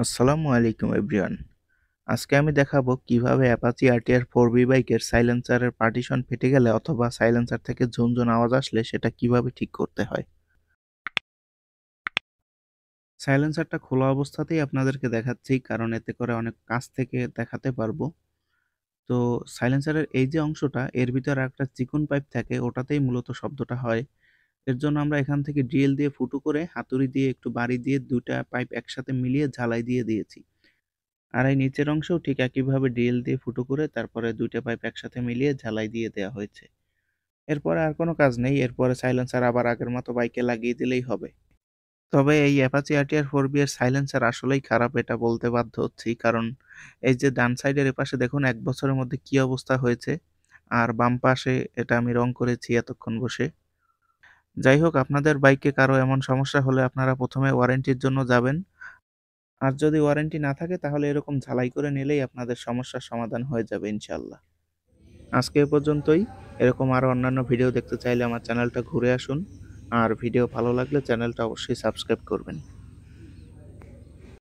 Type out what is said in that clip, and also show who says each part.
Speaker 1: আসসালামু আলাইকুম এভরিওয়ান। আজকে আমি দেখাবো কিভাবে অ্যাপাচি আরটিআর 4বি বাইকের সাইলেন্সারের পার্টিশন ফেটে গেলে অথবা সাইলেন্সার থেকে ঝুনঝুন আওয়াজ আসলে সেটা কিভাবে ঠিক করতে হয়। সাইলেন্সারটা খোলা অবস্থাতেই আপনাদেরকে দেখাচ্ছি, কারণ এতে করে অনেক কাছ থেকে দেখাতে পারবো। তো সাইলেন্সারের এই যে অংশটা, এর ভিতরে একটা চিকন পাইপ থাকে, ওটাতেই মূলত শব্দটা হয়। এর জন্য আমরা এখান থেকে ড্রিল দিয়ে ফুটো করে হাতুড়ি দিয়ে একটু বাড়ি দিয়ে ২টা পাইপ একসাথে মিলিয়ে ঝালাই দিয়ে দিয়েছি। আর এই নিচের অংশেও ঠিক একইভাবে ড্রিল দিয়ে ফুটো করে তারপরে ২টা পাইপ একসাথে মিলিয়ে ঝালাই দিয়ে দেওয়া হয়েছে। এরপরে আর কোনো কাজ নেই। এরপরে সাইলেন্সার আবার আগের মতো বাইকে লাগিয়ে দিলেই হবে। তবে এই অ্যাপাচি আরটিআর 4বি এর সাইলেন্সার আসলেই খারাপ, এটা বলতে বাধ্য হচ্ছি। কারণ এই যে ডান সাইডের এপাশে দেখুন ১ বছরের মধ্যে কি অবস্থা হয়েছে। আর বাম পাশে এটা আমি রং করেছি এতক্ষণ বসে। যাই হোক, আপনাদের বাইকে কারো এমন সমস্যা হলে আপনারা ১ম এ ওয়ারেন্টির জন্য যাবেন। আর যদি ওয়ারেন্টি না থাকে তাহলে এরকম ঝালাই করে নিলেই আপনাদের সমস্যার সমাধান হয়ে যাবে ইনশাআল্লাহ। আজকে এ পর্যন্তই। এরকম আরো অন্যান্য ভিডিও দেখতে চাইলে আমার চ্যানেলটা ঘুরে আসুন। আর ভিডিও ভালো লাগলে চ্যানেলটা অবশ্যই সাবস্ক্রাইব করবেন।